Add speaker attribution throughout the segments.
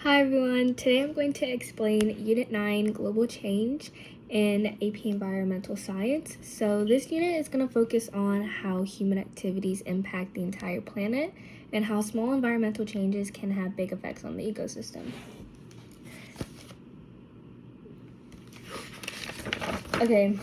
Speaker 1: Hi everyone, today I'm going to explain Unit 9 Global Change in AP Environmental Science. So this unit is going to focus on how human activities impact the entire planet and how small environmental changes can have big effects on the ecosystem. Okay,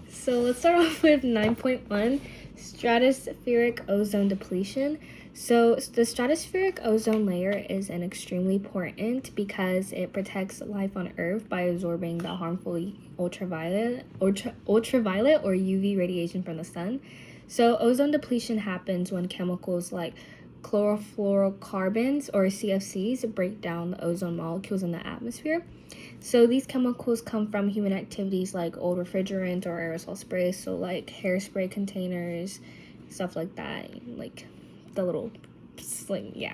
Speaker 1: so let's start off with 9.1, stratospheric ozone depletion. So the stratospheric ozone layer is an extremely important because it protects life on Earth by absorbing the harmful ultraviolet or UV radiation from the sun. So ozone depletion happens when chemicals like chlorofluorocarbons or CFCs break down the ozone molecules in the atmosphere. So these chemicals come from human activities like old refrigerant or aerosol sprays, so like hairspray containers, stuff like that, like the little sling, yeah,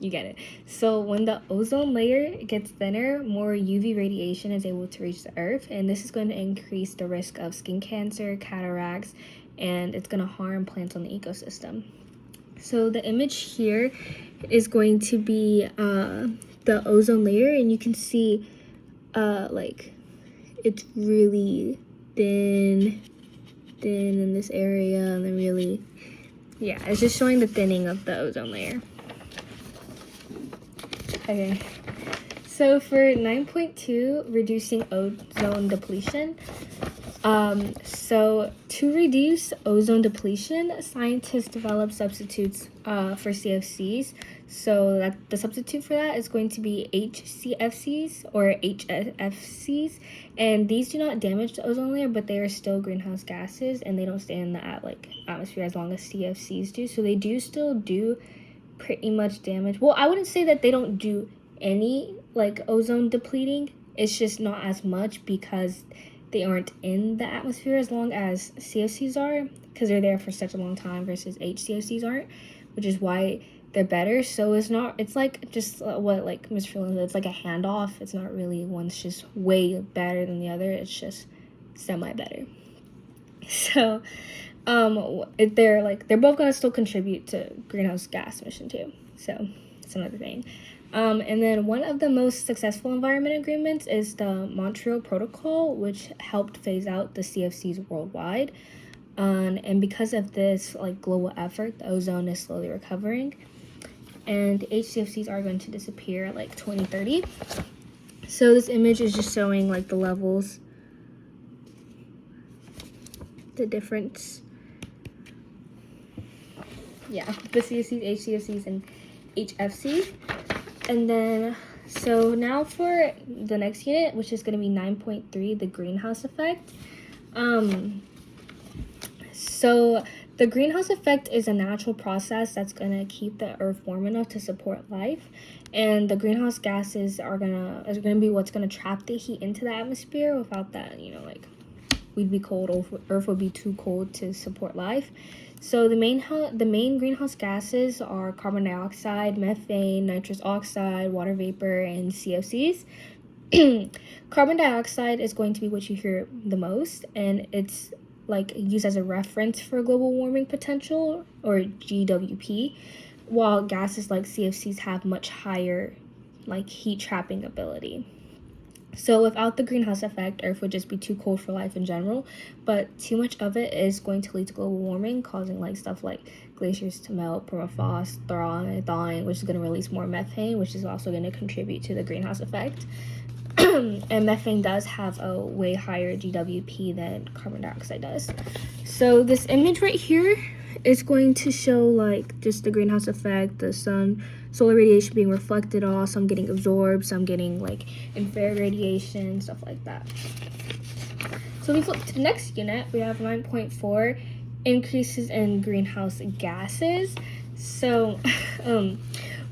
Speaker 1: you get it. So when the ozone layer gets thinner, more UV radiation is able to reach the Earth, and this is going to increase the risk of skin cancer, cataracts, and it's going to harm plants on the ecosystem. So the image here is going to be the ozone layer, and you can see like it's really thin in this area, and then really, yeah, it's just showing the thinning of the ozone layer. Okay, so for 9.2, reducing ozone depletion. So to reduce ozone depletion, scientists develop substitutes for CFCs. So that the substitute for that is going to be HCFCs or HFCs, and these do not damage the ozone layer, but they are still greenhouse gases, and they don't stay in the atmosphere as long as CFCs do. So they do still do pretty much damage. Well, I wouldn't say that they don't do any like ozone depleting. It's just not as much because they aren't in the atmosphere as long as CFCs are, because they're there for such a long time versus HCFCs aren't, which is why they're better. So it's like just what like Ms. Freeland said, it's like a handoff. It's not really one's just way better than the other. It's just semi better. So they're both gonna still contribute to greenhouse gas emission too. So it's another thing. And then one of the most successful environment agreements is the Montreal Protocol, which helped phase out the CFCs worldwide. And because of this like global effort, the ozone is slowly recovering, and HCFCs are going to disappear like 2030. So this image is just showing like the levels, the difference. Yeah, the CFCs, HCFCs, and HFCs. And then, so now for the next unit, which is going to be 9.3, the greenhouse effect. So the greenhouse effect is a natural process that's going to keep the Earth warm enough to support life. And the greenhouse gases are going to be what's going to trap the heat into the atmosphere. Without that, like we'd be cold, Earth would be too cold to support life. So the main greenhouse gases are carbon dioxide, methane, nitrous oxide, water vapor, and CFCs. Carbon dioxide is going to be what you hear the most, and it's like used as a reference for global warming potential, or GWP, while gases like CFCs have much higher like heat trapping ability. So without the greenhouse effect, Earth would just be too cold for life in general, but too much of it is going to lead to global warming, causing like stuff like glaciers to melt, permafrost, thawing, which is going to release more methane, which is also going to contribute to the greenhouse effect. And methane does have a way higher GWP than carbon dioxide does. So this image right here is going to show like just the greenhouse effect, the solar radiation being reflected off, some getting absorbed, some getting like infrared radiation, stuff like that. So we flip to the next unit. We have 9.4, increases in greenhouse gases. So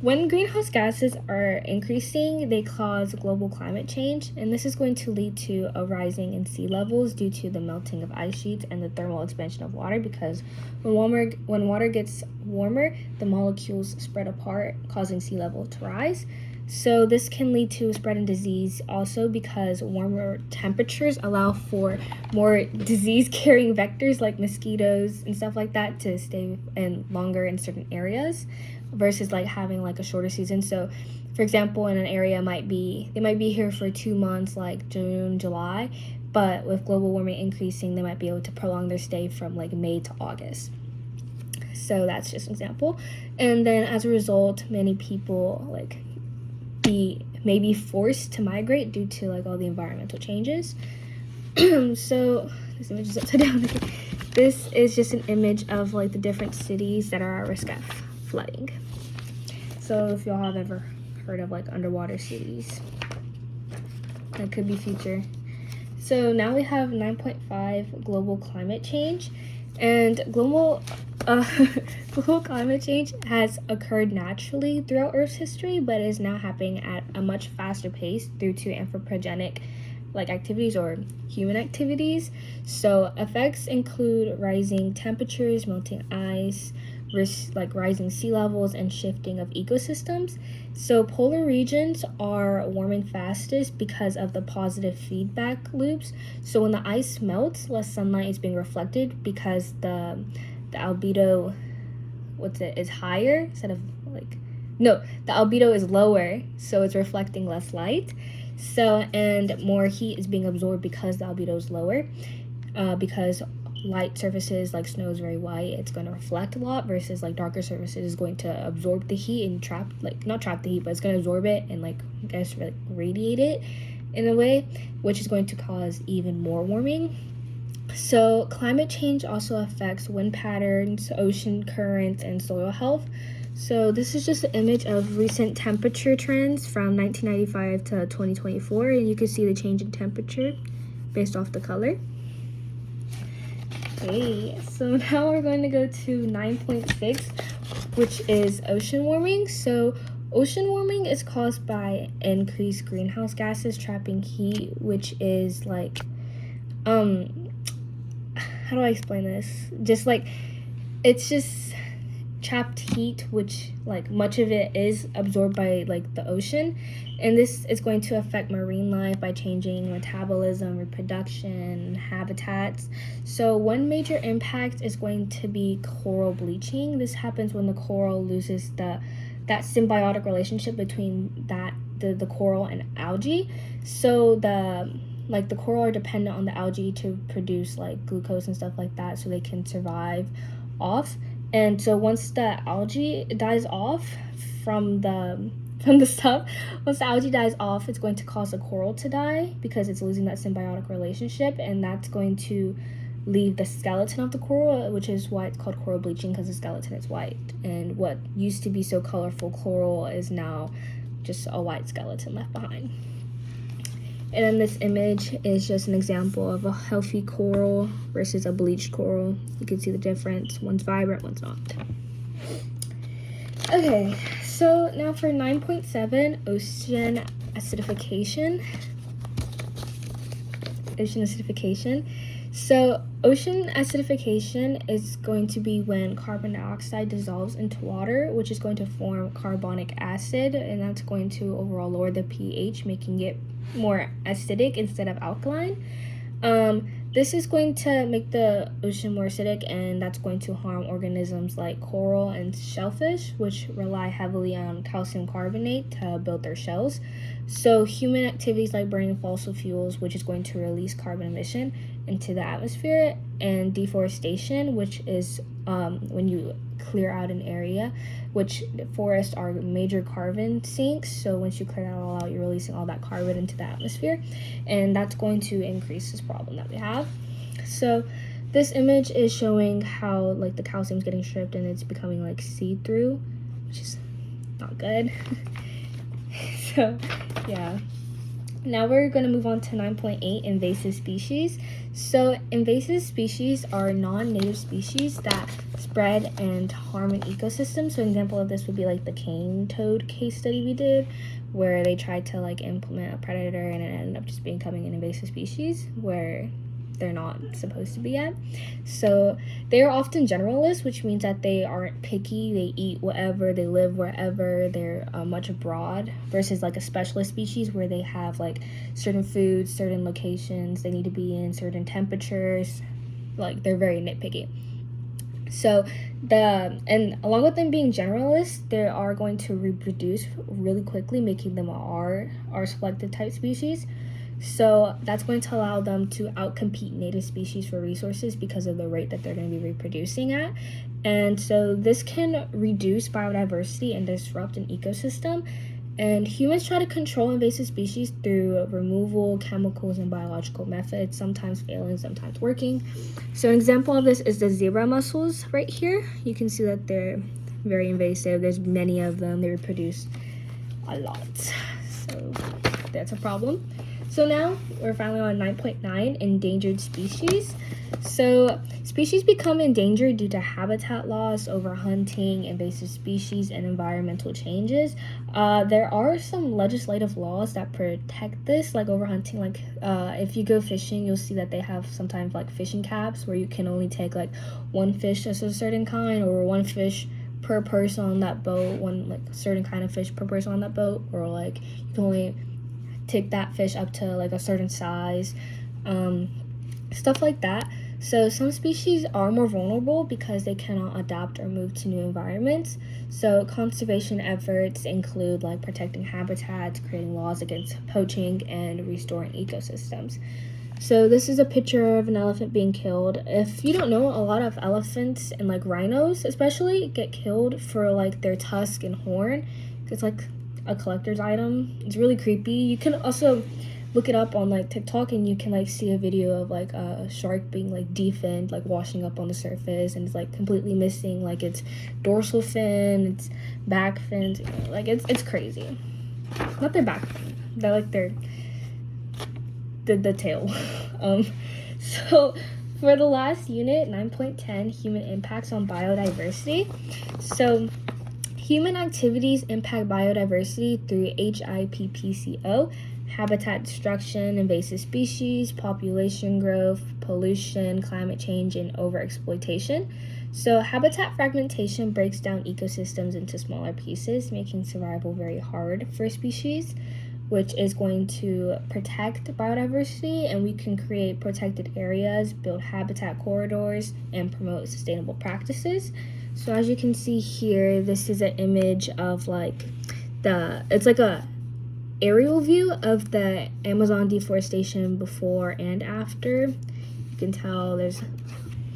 Speaker 1: when greenhouse gases are increasing, they cause global climate change, and this is going to lead to a rising in sea levels due to the melting of ice sheets and the thermal expansion of water, because when water gets warmer, the molecules spread apart, causing sea level to rise. So this can lead to spread and disease also, because warmer temperatures allow for more disease-carrying vectors like mosquitoes and stuff like that to stay in longer in certain areas. versus like having like a shorter season. So for example, in an area they might be here for 2 months, like June, July, but with global warming increasing, they might be able to prolong their stay from like May to August. So that's just an example. And then as a result, many people like may be forced to migrate due to like all the environmental changes. So this image is upside down. This is just an image of like the different cities that are at risk of flooding. So if y'all have ever heard of like underwater cities, that could be future. So now we have 9.5 global climate change, and global climate change has occurred naturally throughout Earth's history, but is now happening at a much faster pace due to anthropogenic like activities or human activities. So effects include rising temperatures, melting ice, like rising sea levels, and shifting of ecosystems. So polar regions are warming fastest because of the positive feedback loops. So when the ice melts, less sunlight is being reflected because the albedo is higher instead of like no, the albedo is lower, so it's reflecting less light. So, and more heat is being absorbed because the albedo is lower. Because light surfaces like snow is very white, it's going to reflect a lot, versus like darker surfaces is going to absorb the heat and not trap the heat, but it's going to absorb it and like I guess like radiate it in a way, which is going to cause even more warming. So climate change also affects wind patterns, ocean currents, and soil health. So this is just an image of recent temperature trends from 1995 to 2024, and you can see the change in temperature based off the color. Okay, so now we're going to go to 9.6, which is ocean warming. So ocean warming is caused by increased greenhouse gases trapping heat, which is like, how do I explain this? Just like, it's just trapped heat, which like much of it is absorbed by like the ocean, and this is going to affect marine life by changing metabolism, reproduction, habitats. So one major impact is going to be coral bleaching. This happens when the coral loses that symbiotic relationship between the coral and algae. So the coral are dependent on the algae to produce like glucose and stuff like that, so they can survive off. And so once the algae dies off from the stuff, once the algae dies off, it's going to cause the coral to die because it's losing that symbiotic relationship, and that's going to leave the skeleton of the coral, which is why it's called coral bleaching, because the skeleton is white. And what used to be so colorful coral is now just a white skeleton left behind. And then this image is just an example of a healthy coral versus a bleached coral. You can see the difference. One's vibrant, one's not. Okay, so now for 9.7, ocean acidification. So ocean acidification is going to be when carbon dioxide dissolves into water, which is going to form carbonic acid, and that's going to overall lower the pH, making it more acidic instead of alkaline. This is going to make the ocean more acidic, and that's going to harm organisms like coral and shellfish, which rely heavily on calcium carbonate to build their shells. So human activities like burning fossil fuels, which is going to release carbon emission into the atmosphere, and deforestation, which is when you clear out an area, which forests are major carbon sinks. So once you clear that all out, you're releasing all that carbon into the atmosphere, and that's going to increase this problem that we have. So this image is showing how like the calcium's getting stripped and it's becoming like see-through, which is not good. So yeah. Now we're going to move on to 9.8, invasive species. So invasive species are non-native species that spread and harm an ecosystem. So an example of this would be like the cane toad case study we did, where they tried to like implement a predator and it ended up just becoming an invasive species where they're not supposed to be at. So they are often generalists, which means that they aren't picky. They eat whatever, they live wherever, they're much abroad, versus like a specialist species where they have like certain foods, certain locations they need to be in, certain temperatures. Like they're very nitpicky. So and along with them being generalists, they are going to reproduce really quickly, making them R selected type species. So that's going to allow them to outcompete native species for resources because of the rate that they're going to be reproducing at. And so this can reduce biodiversity and disrupt an ecosystem. And humans try to control invasive species through removal, chemicals, and biological methods, sometimes failing, sometimes working. So an example of this is the zebra mussels right here. You can see that they're very invasive. There's many of them. They reproduce a lot. So that's a problem. So now we're finally on 9.9, endangered species. So species become endangered due to habitat loss, overhunting, invasive species, and environmental changes. There are some legislative laws that protect this, like overhunting. Like if you go fishing, you'll see that they have sometimes like fishing caps where you can only take like one fish of a certain kind, or one fish per person on that boat, one like certain kind of fish per person on that boat, or like you can only take that fish up to like a certain size, stuff like that. So some species are more vulnerable because they cannot adapt or move to new environments. So conservation efforts include like protecting habitats, creating laws against poaching, and restoring ecosystems. So this is a picture of an elephant being killed. If you don't know, a lot of elephants and like rhinos especially get killed for like their tusk and horn. It's like a collector's item. It's really creepy. You can also look it up on like TikTok, and you can like see a video of like a shark being like definned, like washing up on the surface, and it's like completely missing like its dorsal fin, its back fins. Like it's crazy. Not their back fin. They're like the tail. So for the last unit, 9.10, human impacts on biodiversity. So human activities impact biodiversity through HIPPCO, habitat destruction, invasive species, population growth, pollution, climate change, and overexploitation. So habitat fragmentation breaks down ecosystems into smaller pieces, making survival very hard for species, which is going to protect biodiversity, and we can create protected areas, build habitat corridors, and promote sustainable practices. So as you can see here, this is an image of like it's like a aerial view of the Amazon deforestation before and after. You can tell there's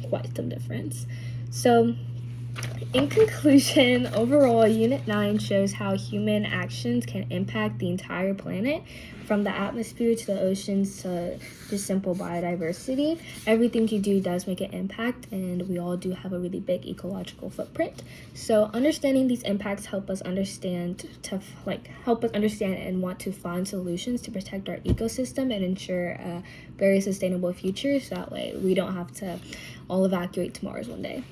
Speaker 1: quite some difference. So in conclusion, overall, Unit 9 shows how human actions can impact the entire planet, from the atmosphere to the oceans to just simple biodiversity. Everything you do does make an impact, and we all do have a really big ecological footprint. So understanding these impacts help us understand and want to find solutions to protect our ecosystem and ensure a very sustainable future, so that way we don't have to all evacuate to Mars one day.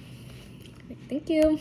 Speaker 1: Thank you.